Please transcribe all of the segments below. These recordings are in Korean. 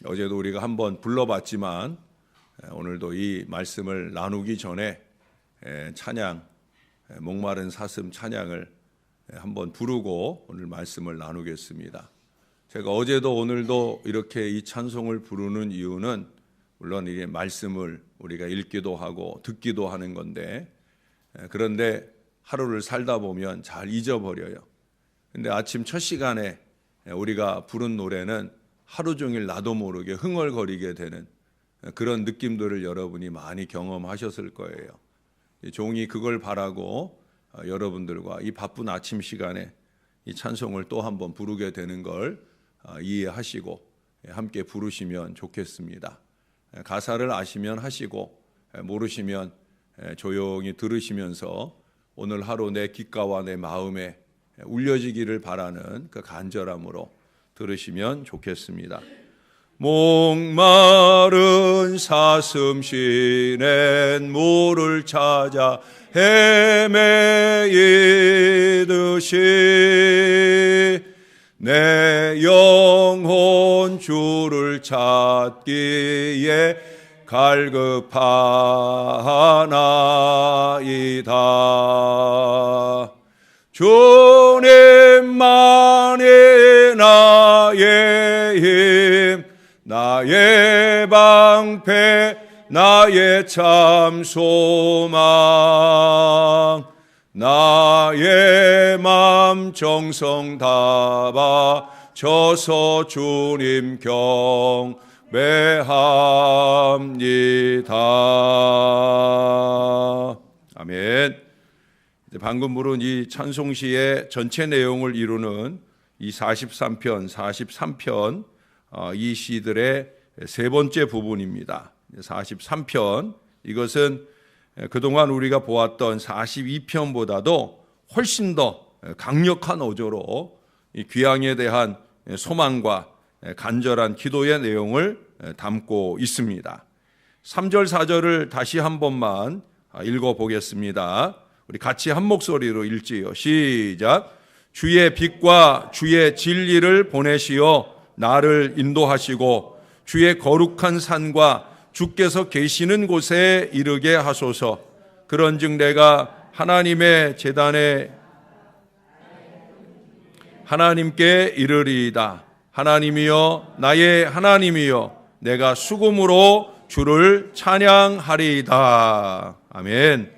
어제도 우리가 한번 불러봤지만 오늘도 이 말씀을 나누기 전에 찬양, 목마른 사슴 찬양을 한번 부르고 오늘 말씀을 나누겠습니다. 제가 어제도 오늘도 이렇게 이 찬송을 부르는 이유는 물론 이게 말씀을 우리가 읽기도 하고 듣기도 하는 건데, 그런데 하루를 살다 보면 잘 잊어버려요. 근데 아침 첫 시간에 우리가 부른 노래는 하루 종일 나도 모르게 흥얼거리게 되는 그런 느낌들을 여러분이 많이 경험하셨을 거예요. 종이 그걸 바라고 여러분들과 이 바쁜 아침 시간에 이 찬송을 또 한번 부르게 되는 걸 이해하시고 함께 부르시면 좋겠습니다. 가사를 아시면 하시고 모르시면 조용히 들으시면서 오늘 하루 내 귓가와 내 마음에 울려지기를 바라는 그 간절함으로 들으시면 좋겠습니다. 목마른 사슴 시낸 물을 찾아 헤매이듯이 내 영혼 주를 찾기에 갈급하나이다. 주님만이 나의 힘, 나의 방패, 나의 참 소망, 나의 맘 정성 다 바쳐서 주님 경배합니다. 아멘. 방금 부른 이 찬송시의 전체 내용을 이루는 이 43편 이 시들의 세 번째 부분입니다. 43편, 이것은 그동안 우리가 보았던 42편보다도 훨씬 더 강력한 어조로 이 귀향에 대한 소망과 간절한 기도의 내용을 담고 있습니다. 3절 4절을 다시 한 번만 읽어보겠습니다. 우리 같이 한 목소리로 읽지요. 시작. 주의 빛과 주의 진리를 보내시어 나를 인도하시고 주의 거룩한 산과 주께서 계시는 곳에 이르게 하소서. 그런즉 내가 하나님의 제단에 하나님께 이르리이다. 하나님이여, 나의 하나님이여, 내가 수금으로 주를 찬양하리이다. 아멘.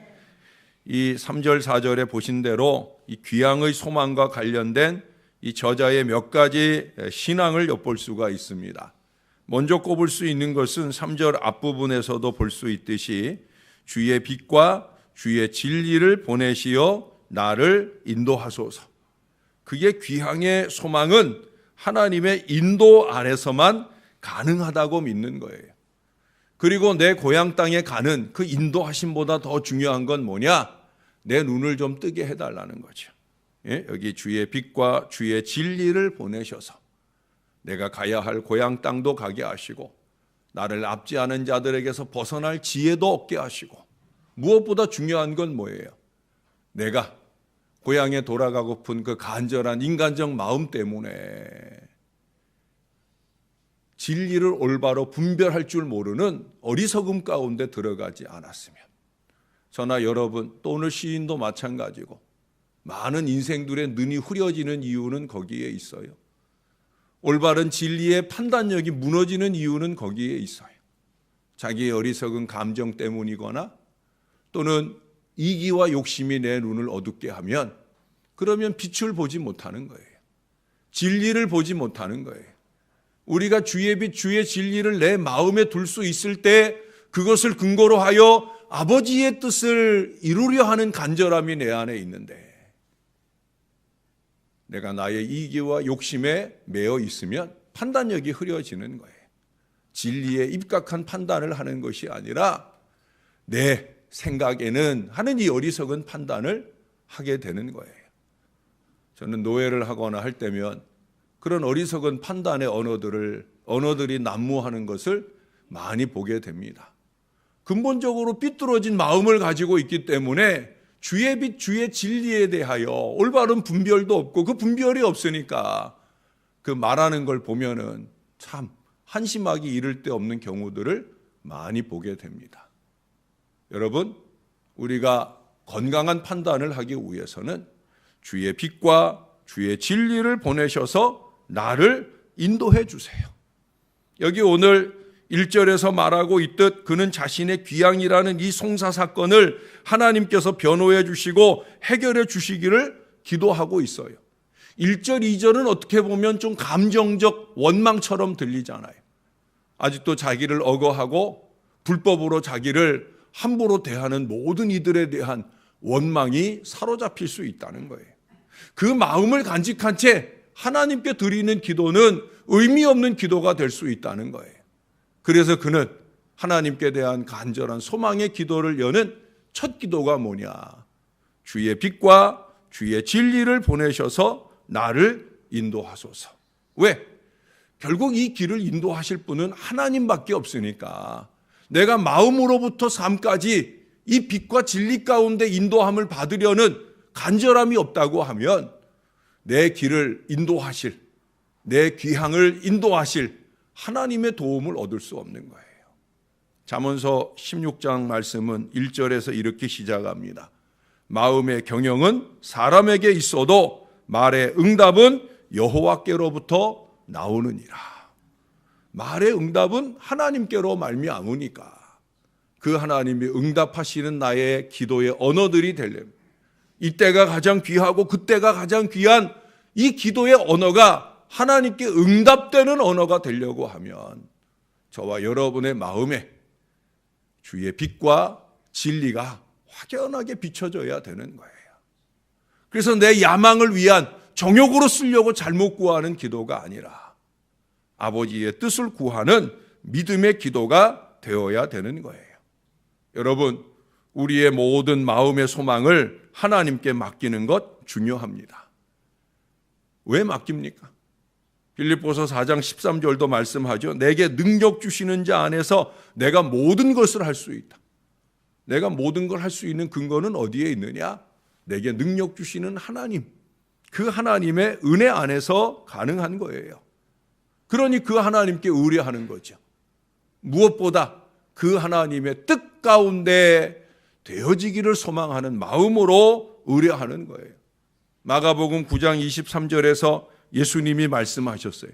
이 3절 4절에 보신 대로 이 귀향의 소망과 관련된 이 저자의 몇 가지 신앙을 엿볼 수가 있습니다. 먼저 꼽을 수 있는 것은 3절 앞부분에서도 볼 수 있듯이 주의 빛과 주의 진리를 보내시어 나를 인도하소서. 그게 귀향의 소망은 하나님의 인도 안에서만 가능하다고 믿는 거예요. 그리고 내 고향 땅에 가는 그 인도하심보다 더 중요한 건 뭐냐? 내 눈을 좀 뜨게 해달라는 거죠. 여기 주의 빛과 주의 진리를 보내셔서 내가 가야 할 고향 땅도 가게 하시고 나를 앞지 않은 자들에게서 벗어날 지혜도 얻게 하시고 무엇보다 중요한 건 뭐예요? 내가 고향에 돌아가고픈 그 간절한 인간적 마음 때문에 진리를 올바로 분별할 줄 모르는 어리석음 가운데 들어가지 않았으면 저나 여러분 또 오늘 시인도 마찬가지고 많은 인생들의 눈이 흐려지는 이유는 거기에 있어요. 올바른 진리의 판단력이 무너지는 이유는 거기에 있어요. 자기의 어리석은 감정 때문이거나 또는 이기와 욕심이 내 눈을 어둡게 하면 그러면 빛을 보지 못하는 거예요. 진리를 보지 못하는 거예요. 우리가 주의 빛, 주의 진리를 내 마음에 둘 수 있을 때 그것을 근거로 하여 아버지의 뜻을 이루려 하는 간절함이 내 안에 있는데 내가 나의 이기와 욕심에 매여 있으면 판단력이 흐려지는 거예요. 진리에 입각한 판단을 하는 것이 아니라 내 생각에는 하는 이 어리석은 판단을 하게 되는 거예요. 저는 노예를 하거나 할 때면 그런 어리석은 판단의 언어들이 난무하는 것을 많이 보게 됩니다. 근본적으로 삐뚤어진 마음을 가지고 있기 때문에 주의 빛, 주의 진리에 대하여 올바른 분별도 없고 그 분별이 없으니까 그 말하는 걸 보면은 참 한심하기 이를 데 없는 경우들을 많이 보게 됩니다. 여러분, 우리가 건강한 판단을 하기 위해서는 주의 빛과 주의 진리를 보내셔서 나를 인도해 주세요. 여기 오늘 1절에서 말하고 있듯 그는 자신의 귀양이라는 이 송사 사건을 하나님께서 변호해 주시고 해결해 주시기를 기도하고 있어요. 1절, 2절은 어떻게 보면 좀 감정적 원망처럼 들리잖아요. 아직도 자기를 억어하고 불법으로 자기를 함부로 대하는 모든 이들에 대한 원망이 사로잡힐 수 있다는 거예요. 그 마음을 간직한 채 하나님께 드리는 기도는 의미 없는 기도가 될 수 있다는 거예요. 그래서 그는 하나님께 대한 간절한 소망의 기도를 여는 첫 기도가 뭐냐? 주의 빛과 주의 진리를 보내셔서 나를 인도하소서. 왜? 결국 이 길을 인도하실 분은 하나님밖에 없으니까 내가 마음으로부터 삶까지 이 빛과 진리 가운데 인도함을 받으려는 간절함이 없다고 하면 내 길을 인도하실, 내 귀향을 인도하실 하나님의 도움을 얻을 수 없는 거예요. 잠언서 16장 말씀은 1절에서 이렇게 시작합니다. 마음의 경영은 사람에게 있어도 말의 응답은 여호와께로부터 나오느니라. 말의 응답은 하나님께로 말미암으니까 그 하나님이 응답하시는 나의 기도의 언어들이 되려면 이때가 가장 귀하고 그때가 가장 귀한 이 기도의 언어가 하나님께 응답되는 언어가 되려고 하면 저와 여러분의 마음에 주의 빛과 진리가 확연하게 비춰져야 되는 거예요. 그래서 내 야망을 위한 정욕으로 쓰려고 잘못 구하는 기도가 아니라 아버지의 뜻을 구하는 믿음의 기도가 되어야 되는 거예요. 여러분, 우리의 모든 마음의 소망을 하나님께 맡기는 것 중요합니다. 왜 맡깁니까? 빌립보서 4장 13절도 말씀하죠. 내게 능력 주시는 자 안에서 내가 모든 것을 할 수 있다. 내가 모든 걸 할 수 있는 근거는 어디에 있느냐? 내게 능력 주시는 하나님, 그 하나님의 은혜 안에서 가능한 거예요. 그러니 그 하나님께 의뢰하는 거죠. 무엇보다 그 하나님의 뜻 가운데 되어지기를 소망하는 마음으로 의뢰하는 거예요. 마가복음 9장 23절에서 예수님이 말씀하셨어요.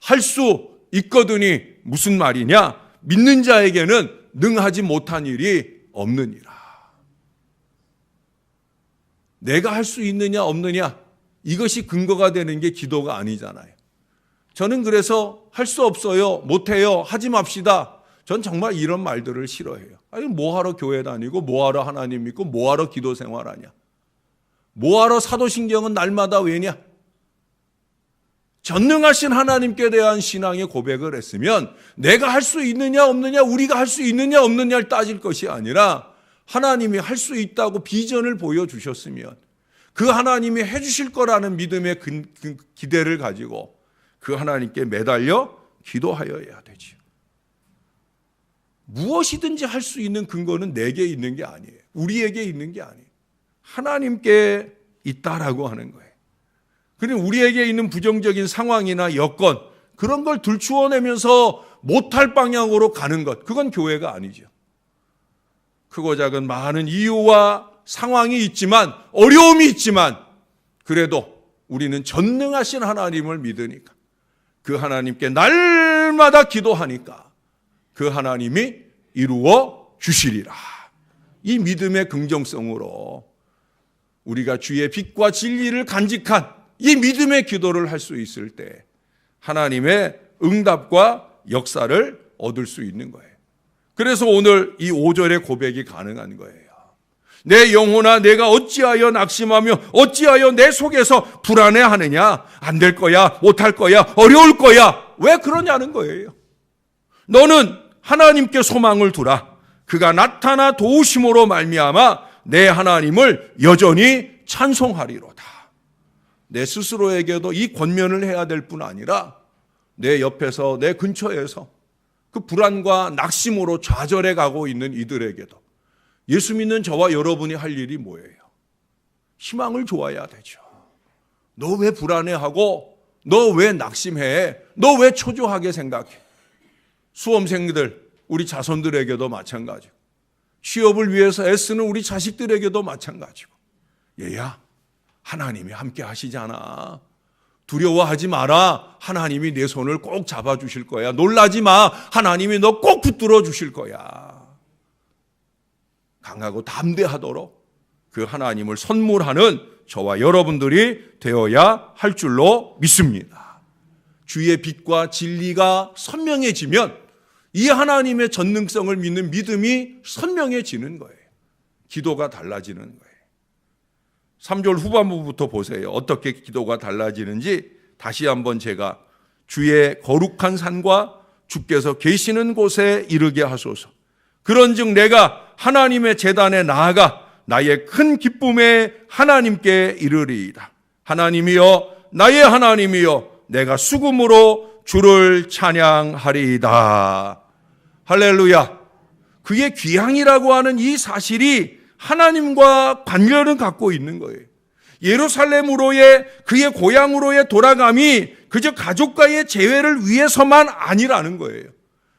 할 수 있거든이 무슨 말이냐? 믿는 자에게는 능하지 못한 일이 없느니라. 내가 할 수 있느냐 없느냐 이것이 근거가 되는 게 기도가 아니잖아요. 저는 그래서 할 수 없어요, 못해요, 하지 맙시다. 전 정말 이런 말들을 싫어해요. 아니 뭐하러 교회 다니고 뭐하러 하나님 믿고 뭐하러 기도 생활하냐. 뭐하러 사도신경은 날마다 외냐. 전능하신 하나님께 대한 신앙의 고백을 했으면 내가 할 수 있느냐 없느냐, 우리가 할 수 있느냐 없느냐를 따질 것이 아니라 하나님이 할 수 있다고 비전을 보여주셨으면 그 하나님이 해주실 거라는 믿음의 기대를 가지고 그 하나님께 매달려 기도하여야 되죠. 무엇이든지 할 수 있는 근거는 내게 있는 게 아니에요. 우리에게 있는 게 아니에요. 하나님께 있다라고 하는 거예요. 그리고 우리에게 있는 부정적인 상황이나 여건 그런 걸 들추어내면서 못할 방향으로 가는 것, 그건 교회가 아니죠. 크고 작은 많은 이유와 상황이 있지만, 어려움이 있지만 그래도 우리는 전능하신 하나님을 믿으니까, 그 하나님께 날마다 기도하니까 그 하나님이 이루어 주시리라. 이 믿음의 긍정성으로 우리가 주의 빛과 진리를 간직한 이 믿음의 기도를 할 수 있을 때 하나님의 응답과 역사를 얻을 수 있는 거예요. 그래서 오늘 이 5절의 고백이 가능한 거예요. 내 영혼아, 내가 어찌하여 낙심하며 어찌하여 내 속에서 불안해하느냐. 안 될 거야, 못할 거야, 어려울 거야. 왜 그러냐는 거예요. 너는 하나님께 소망을 두라. 그가 나타나 도우심으로 말미암아 내 하나님을 여전히 찬송하리로다. 내 스스로에게도 이 권면을 해야 될 뿐 아니라 내 옆에서, 내 근처에서 그 불안과 낙심으로 좌절해 가고 있는 이들에게도 예수 믿는 저와 여러분이 할 일이 뭐예요? 희망을 줘야 되죠. 너 왜 불안해하고 너 왜 낙심해? 너 왜 초조하게 생각해? 수험생들, 우리 자손들에게도 마찬가지고, 취업을 위해서 애쓰는 우리 자식들에게도 마찬가지고, 얘야, 하나님이 함께 하시잖아. 두려워하지 마라. 하나님이 내 손을 꼭 잡아주실 거야. 놀라지 마. 하나님이 너 꼭 붙들어 주실 거야. 강하고 담대하도록 그 하나님을 선물하는 저와 여러분들이 되어야 할 줄로 믿습니다. 주의 빛과 진리가 선명해지면 이 하나님의 전능성을 믿는 믿음이 선명해지는 거예요. 기도가 달라지는 거예요. 3절 후반부부터 보세요. 어떻게 기도가 달라지는지 다시 한번 제가 주의 거룩한 산과 주께서 계시는 곳에 이르게 하소서. 그런즉 내가 하나님의 제단에 나아가 나의 큰 기쁨에 하나님께 이르리이다. 하나님이여, 나의 하나님이여, 내가 수금으로 주를 찬양하리이다. 할렐루야. 그의 귀향이라고 하는 이 사실이 하나님과 관련을 갖고 있는 거예요. 예루살렘으로의 그의 고향으로의 돌아감이 그저 가족과의 재회를 위해서만 아니라는 거예요.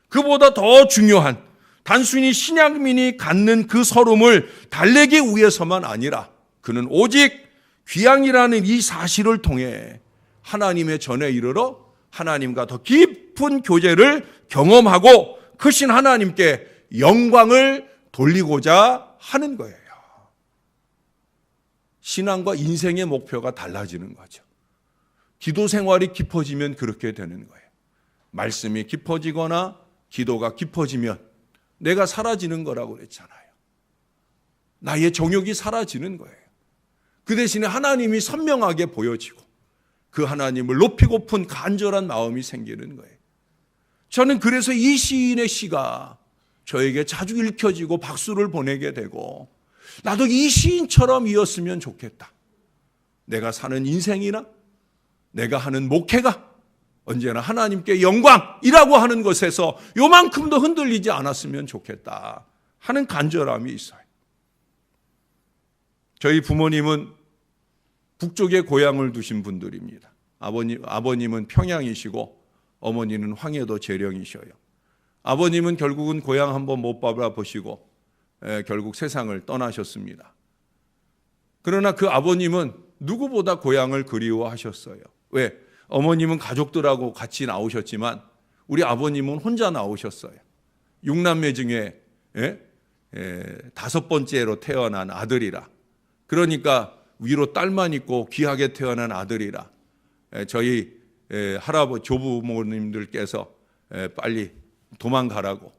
그보다 더 중요한, 단순히 신약민이 갖는 그 서름을 달래기 위해서만 아니라 그는 오직 귀향이라는 이 사실을 통해 하나님의 전에 이르러 하나님과 더 깊은 교제를 경험하고 크신 하나님께 영광을 돌리고자 하는 거예요. 신앙과 인생의 목표가 달라지는 거죠. 기도 생활이 깊어지면 그렇게 되는 거예요. 말씀이 깊어지거나 기도가 깊어지면 내가 사라지는 거라고 그랬잖아요. 나의 정욕이 사라지는 거예요. 그 대신에 하나님이 선명하게 보여지고 그 하나님을 높이고픈 간절한 마음이 생기는 거예요. 저는 그래서 이 시인의 시가 저에게 자주 읽혀지고 박수를 보내게 되고, 나도 이 시인처럼이었으면 좋겠다. 내가 사는 인생이나 내가 하는 목회가 언제나 하나님께 영광이라고 하는 것에서 요만큼도 흔들리지 않았으면 좋겠다 하는 간절함이 있어요. 저희 부모님은 북쪽에 고향을 두신 분들입니다. 아버님은 평양이시고 어머니는 황해도 재령이셔요. 아버님은 결국은 고향 한번 못 밟아보시고 결국 세상을 떠나셨습니다. 그러나 그 아버님은 누구보다 고향을 그리워하셨어요. 왜? 어머님은 가족들하고 같이 나오셨지만 우리 아버님은 혼자 나오셨어요. 6남매 중에 5번째로 태어난 아들이라. 그러니까 위로 딸만 있고 귀하게 태어난 아들이라 저희 할아버지 조부모님들께서 빨리 도망가라고,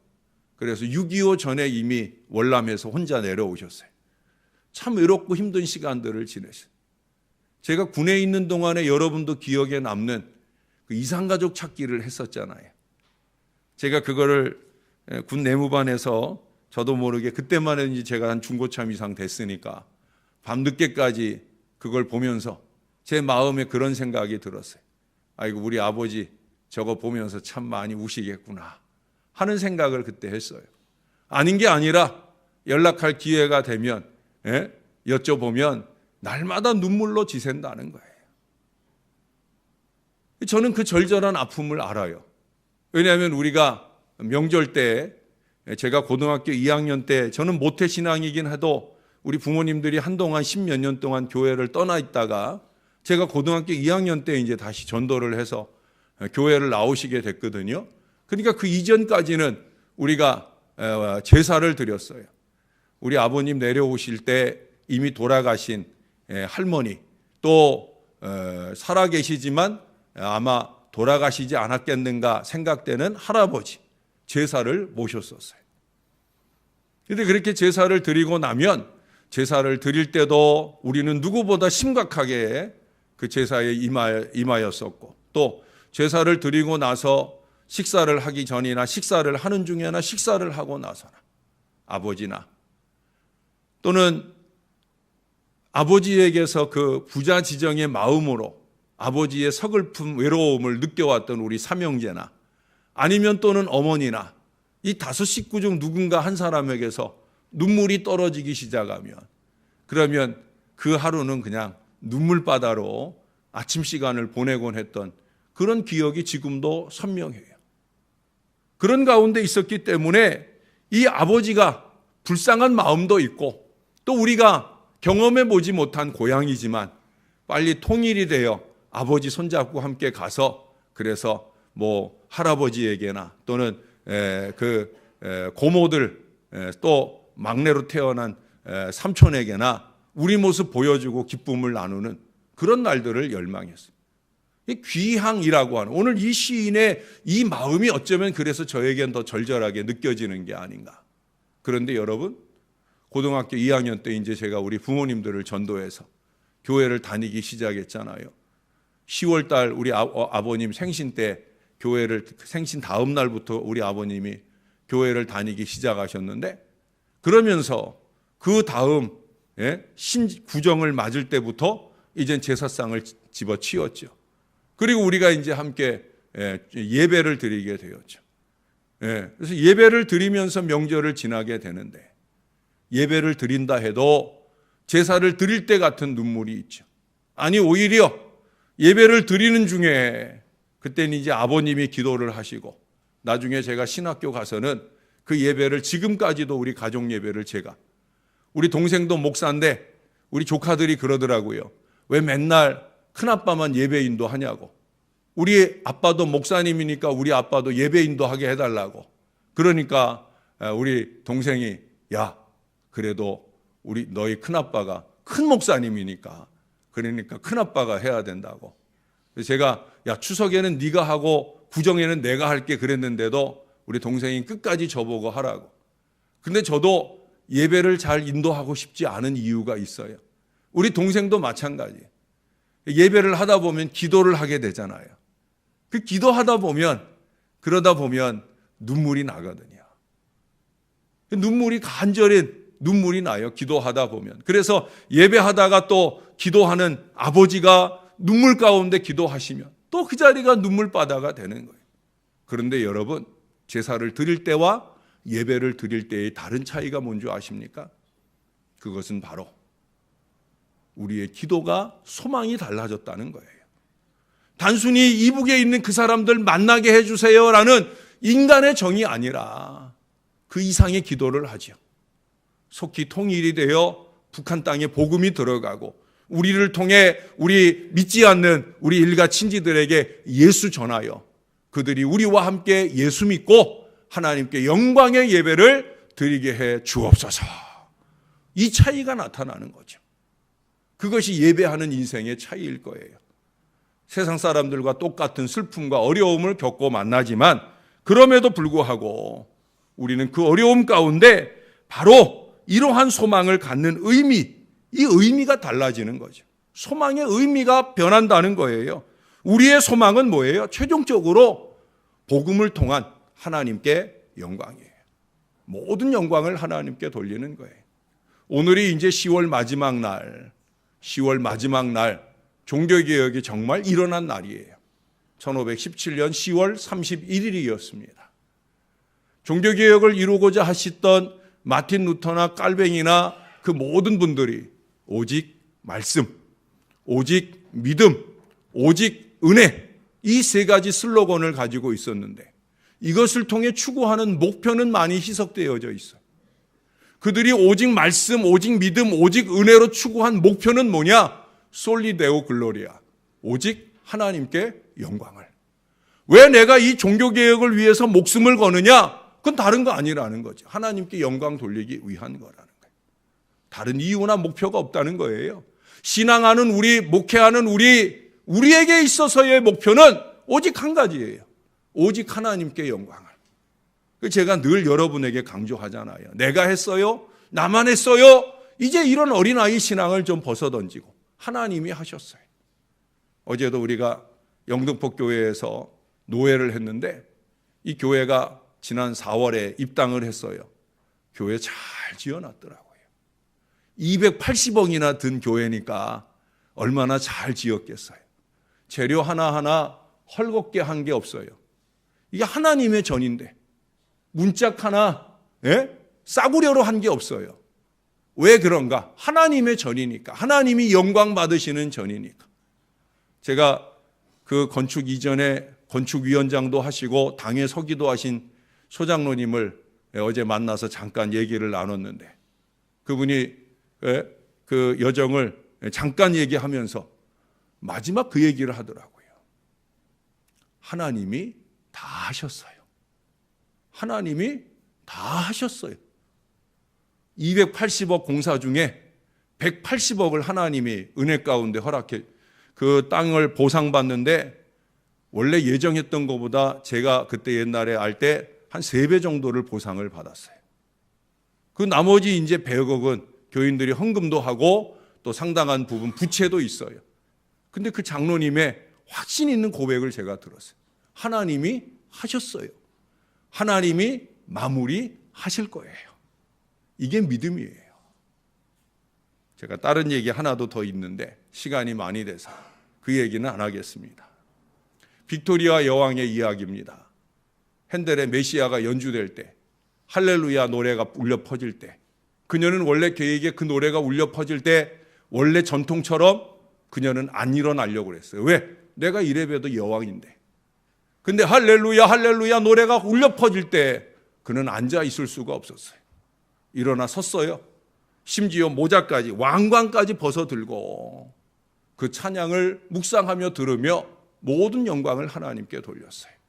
그래서 6.25 전에 이미 월남에서 혼자 내려오셨어요. 참 외롭고 힘든 시간들을 지내셨어요. 제가 군에 있는 동안에 여러분도 기억에 남는 그 이상가족 찾기를 했었잖아요. 제가 그거를 군 내무반에서 저도 모르게 그때만 해도 제가 한 중고참 이상 됐으니까 밤늦게까지 그걸 보면서 제 마음에 그런 생각이 들었어요. 아이고, 우리 아버지 저거 보면서 참 많이 우시겠구나 하는 생각을 그때 했어요. 아닌 게 아니라 연락할 기회가 되면 여쭤보면 날마다 눈물로 지샌다는 거예요. 저는 그 절절한 아픔을 알아요. 왜냐하면 우리가 명절 때, 제가 고등학교 2학년 때, 저는 모태신앙이긴 해도 우리 부모님들이 한동안 10몇 년 동안 교회를 떠나 있다가 제가 고등학교 2학년 때 이제 다시 전도를 해서 교회를 나오시게 됐거든요. 그러니까 그 이전까지는 우리가 제사를 드렸어요. 우리 아버님 내려오실 때 이미 돌아가신 할머니, 또 살아계시지만 아마 돌아가시지 않았겠는가 생각되는 할아버지 제사를 모셨었어요. 그런데 그렇게 제사를 드리고 나면 제사를 드릴 때도 우리는 누구보다 심각하게 그 제사에 임하였었고, 또 제사를 드리고 나서 식사를 하기 전이나 식사를 하는 중에나 식사를 하고 나서나 아버지나 또는 아버지에게서 그 부자지정의 마음으로 아버지의 서글픔, 외로움을 느껴왔던 우리 삼형제나 아니면 또는 어머니나 이 5 식구 중 누군가 한 사람에게서 눈물이 떨어지기 시작하면, 그러면 그 하루는 그냥 눈물바다로 아침 시간을 보내곤 했던 그런 기억이 지금도 선명해요. 그런 가운데 있었기 때문에 이 아버지가 불쌍한 마음도 있고 또 우리가 경험해 보지 못한 고향이지만 빨리 통일이 되어 아버지 손잡고 함께 가서 그래서 뭐 할아버지에게나 또는 고모들 또 막내로 태어난 삼촌에게나 우리 모습 보여주고 기쁨을 나누는 그런 날들을 열망했어요. 귀향이라고 하는 오늘 이 시인의 이 마음이 어쩌면 그래서 저에겐 더 절절하게 느껴지는 게 아닌가. 그런데 여러분, 고등학교 2학년 때 이제 제가 우리 부모님들을 전도해서 교회를 다니기 시작했잖아요. 10월 달 우리 아버님 생신 때 생신 다음 날부터 우리 아버님이 교회를 다니기 시작하셨는데 그러면서 그 다음 신구정을 맞을 때부터 이젠 제사상을 집어치웠죠. 그리고 우리가 이제 함께 예배를 드리게 되었죠. 그래서 예배를 드리면서 명절을 지나게 되는데 예배를 드린다 해도 제사를 드릴 때 같은 눈물이 있죠. 아니 오히려 예배를 드리는 중에 그때는 이제 아버님이 기도를 하시고 나중에 제가 신학교 가서는 그 예배를 지금까지도 우리 가족 예배를 제가 우리 동생도 목사인데 우리 조카들이 그러더라고요. 왜 맨날 큰아빠만 예배 인도하냐고. 우리 아빠도 목사님이니까 우리 아빠도 예배 인도하게 해달라고. 그러니까 우리 동생이 야 그래도 우리 너희 큰아빠가 큰 목사님이니까 그러니까 큰아빠가 해야 된다고. 그래서 제가 야 추석에는 네가 하고 구정에는 내가 할게 그랬는데도 우리 동생이 끝까지 저보고 하라고. 근데 저도 예배를 잘 인도하고 싶지 않은 이유가 있어요. 우리 동생도 마찬가지예요. 예배를 하다 보면 기도를 하게 되잖아요. 그 기도하다 보면 그러다 보면 눈물이 나거든요. 눈물이 간절히 눈물이 나요. 기도하다 보면. 그래서 예배하다가 또 기도하는 아버지가 눈물 가운데 기도하시면 또 그 자리가 눈물바다가 되는 거예요. 그런데 여러분 제사를 드릴 때와 예배를 드릴 때의 다른 차이가 뭔지 아십니까? 그것은 바로 우리의 기도가 소망이 달라졌다는 거예요. 단순히 이북에 있는 그 사람들 만나게 해주세요라는 인간의 정이 아니라 그 이상의 기도를 하죠. 속히 통일이 되어 북한 땅에 복음이 들어가고 우리를 통해 우리 믿지 않는 우리 일가 친지들에게 예수 전하여 그들이 우리와 함께 예수 믿고 하나님께 영광의 예배를 드리게 해 주옵소서. 이 차이가 나타나는 거죠. 그것이 예배하는 인생의 차이일 거예요. 세상 사람들과 똑같은 슬픔과 어려움을 겪고 만나지만 그럼에도 불구하고 우리는 그 어려움 가운데 바로 이러한 소망을 갖는 의미, 이 의미가 달라지는 거죠. 소망의 의미가 변한다는 거예요. 우리의 소망은 뭐예요? 최종적으로 복음을 통한 하나님께 영광이에요. 모든 영광을 하나님께 돌리는 거예요. 오늘이 이제 10월 마지막 날, 종교개혁이 정말 일어난 날이에요. 1517년 10월 31일이었습니다. 종교개혁을 이루고자 하셨던 마틴 루터나 깔뱅이나 그 모든 분들이 오직 말씀, 오직 믿음, 오직 은혜 이 세 가지 슬로건을 가지고 있었는데 이것을 통해 추구하는 목표는 많이 희석되어져 있어요. 그들이 오직 말씀, 오직 믿음, 오직 은혜로 추구한 목표는 뭐냐? 솔리 데오 글로리아. 오직 하나님께 영광을. 왜 내가 이 종교개혁을 위해서 목숨을 거느냐? 그건 다른 거 아니라는 거죠. 하나님께 영광 돌리기 위한 거라는 거예요. 다른 이유나 목표가 없다는 거예요. 신앙하는 우리, 목회하는 우리에게 있어서의 목표는 오직 한 가지예요. 오직 하나님께 영광을. 제가 늘 여러분에게 강조하잖아요. 내가 했어요? 나만 했어요? 이제 이런 어린아이 신앙을 좀 벗어던지고 하나님이 하셨어요. 어제도 우리가 영등포 교회에서 노회를 했는데 이 교회가 지난 4월에 입당을 했어요. 교회 잘 지어놨더라고요. 280억이나 든 교회니까 얼마나 잘 지었겠어요. 재료 하나하나 헐겁게 한 게 없어요. 이게 하나님의 전인데 문짝 하나 싸구려로 한 게 없어요. 왜 그런가? 하나님의 전이니까. 하나님이 영광 받으시는 전이니까. 제가 그 건축 이전에 건축위원장도 하시고 당에 서기도 하신 소장로님을 어제 만나서 잠깐 얘기를 나눴는데 그분이 그 여정을 잠깐 얘기하면서 마지막 그 얘기를 하더라고요. 하나님이 다 하셨어요. 하나님이 다 하셨어요. 280억 공사 중에 180억을 하나님이 은혜 가운데 허락해 그 땅을 보상받는데 원래 예정했던 것보다 제가 그때 옛날에 알 때 한 3배 정도를 보상을 받았어요. 그 나머지 이제 100억은 교인들이 헌금도 하고 또 상당한 부분 부채도 있어요. 근데 그 장로님의 확신 있는 고백을 제가 들었어요. 하나님이 하셨어요. 하나님이 마무리하실 거예요. 이게 믿음이에요. 제가 다른 얘기 하나도 더 있는데 시간이 많이 돼서 그 얘기는 안 하겠습니다. 빅토리아 여왕의 이야기입니다. 핸델의 메시아가 연주될 때 할렐루야 노래가 울려 퍼질 때 그녀는 원래 계획에 그 노래가 울려 퍼질 때 원래 전통처럼 그녀는 안 일어나려고 그랬어요. 왜? 내가 이래봬도 여왕인데. 근데 할렐루야 할렐루야 노래가 울려 퍼질 때 그는 앉아 있을 수가 없었어요. 일어나 섰어요. 심지어 모자까지 왕관까지 벗어들고 그 찬양을 묵상하며 들으며 모든 영광을 하나님께 돌렸어요.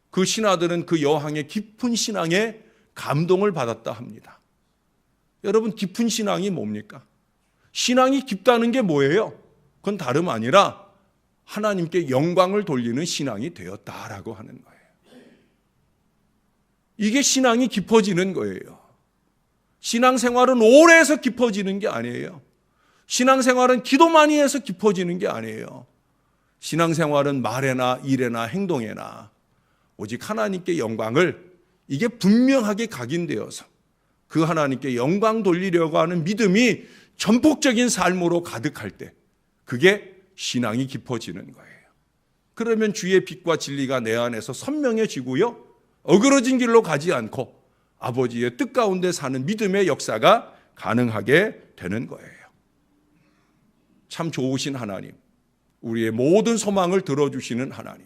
그 신하들은 그 여왕의 깊은 신앙에 감동을 받았다 합니다. 여러분 깊은 신앙이 뭡니까? 신앙이 깊다는 게 뭐예요? 그건 다름 아니라 하나님께 영광을 돌리는 신앙이 되었다라고 하는 거예요. 이게 신앙이 깊어지는 거예요. 신앙생활은 오래 해서 깊어지는 게 아니에요. 신앙생활은 기도 많이 해서 깊어지는 게 아니에요. 신앙생활은 말에나 일에나 행동에나 오직 하나님께 영광을 이게 분명하게 각인되어서 그 하나님께 영광 돌리려고 하는 믿음이 전폭적인 삶으로 가득할 때 그게 신앙이 깊어지는 거예요. 그러면 주의 빛과 진리가 내 안에서 선명해지고요. 어그러진 길로 가지 않고 아버지의 뜻 가운데 사는 믿음의 역사가 가능하게 되는 거예요. 참 좋으신 하나님, 우리의 모든 소망을 들어주시는 하나님,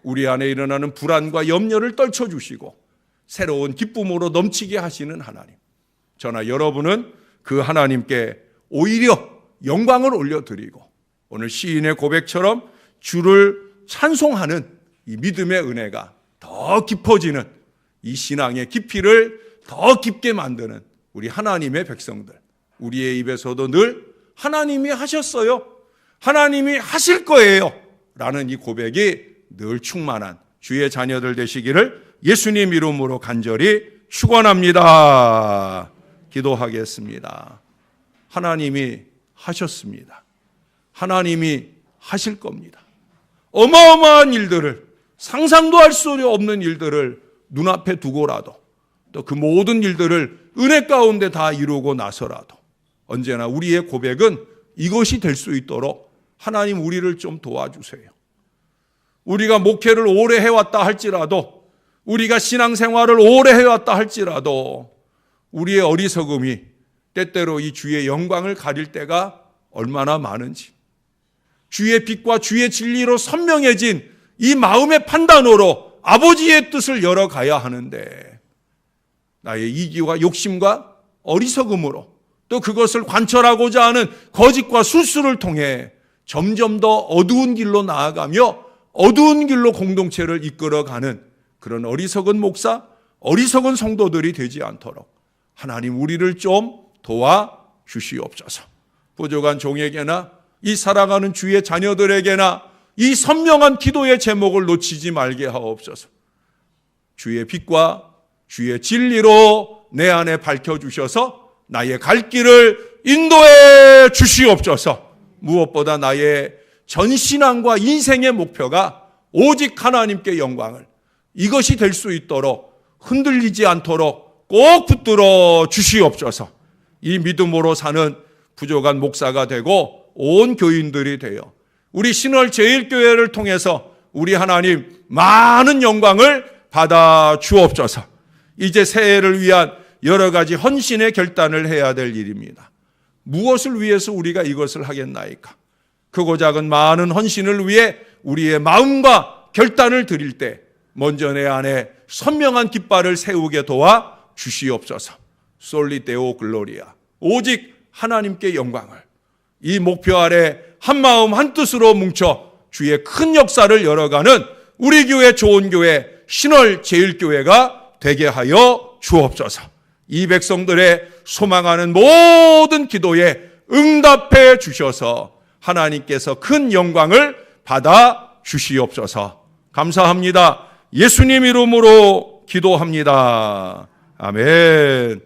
우리 안에 일어나는 불안과 염려를 떨쳐주시고 새로운 기쁨으로 넘치게 하시는 하나님, 저나 여러분은 그 하나님께 오히려 영광을 올려드리고 오늘 시인의 고백처럼 주를 찬송하는 이 믿음의 은혜가 더 깊어지는 이 신앙의 깊이를 더 깊게 만드는 우리 하나님의 백성들, 우리의 입에서도 늘 하나님이 하셨어요, 하나님이 하실 거예요 라는 이 고백이 늘 충만한 주의 자녀들 되시기를 예수님 이름으로 간절히 축원합니다. 기도하겠습니다. 하나님이 하셨습니다. 하나님이 하실 겁니다. 어마어마한 일들을, 상상도 할 수 없는 일들을 눈앞에 두고라도 또 그 모든 일들을 은혜 가운데 다 이루고 나서라도 언제나 우리의 고백은 이것이 될 수 있도록 하나님 우리를 좀 도와주세요. 우리가 목회를 오래 해왔다 할지라도, 우리가 신앙생활을 오래 해왔다 할지라도 우리의 어리석음이 때때로 이 주의 영광을 가릴 때가 얼마나 많은지, 주의 빛과 주의 진리로 선명해진 이 마음의 판단으로 아버지의 뜻을 열어가야 하는데 나의 이기와 욕심과 어리석음으로 또 그것을 관철하고자 하는 거짓과 술수를 통해 점점 더 어두운 길로 나아가며 어두운 길로 공동체를 이끌어가는 그런 어리석은 목사, 어리석은 성도들이 되지 않도록 하나님 우리를 좀 도와주시옵소서. 부족한 종에게나 이 살아가는 주의 자녀들에게나 이 선명한 기도의 제목을 놓치지 말게 하옵소서. 주의 빛과 주의 진리로 내 안에 밝혀주셔서 나의 갈 길을 인도해 주시옵소서. 무엇보다 나의 전신앙과 인생의 목표가 오직 하나님께 영광을, 이것이 될 수 있도록 흔들리지 않도록 꼭 붙들어 주시옵소서. 이 믿음으로 사는 부족한 목사가 되고 온 교인들이 되어 우리 신월 제일교회를 통해서 우리 하나님 많은 영광을 받아 주옵소서. 이제 새해를 위한 여러 가지 헌신의 결단을 해야 될 일입니다. 무엇을 위해서 우리가 이것을 하겠나이까? 크고 작은 많은 헌신을 위해 우리의 마음과 결단을 드릴 때 먼저 내 안에 선명한 깃발을 세우게 도와 주시옵소서. 솔리데오 글로리아, 오직 하나님께 영광을, 이 목표 아래 한마음 한뜻으로 뭉쳐 주의 큰 역사를 열어가는 우리 교회 좋은 교회 신월 제일교회가 되게 하여 주옵소서. 이 백성들의 소망하는 모든 기도에 응답해 주셔서 하나님께서 큰 영광을 받아 주시옵소서. 감사합니다. 예수님 이름으로 기도합니다. 아멘.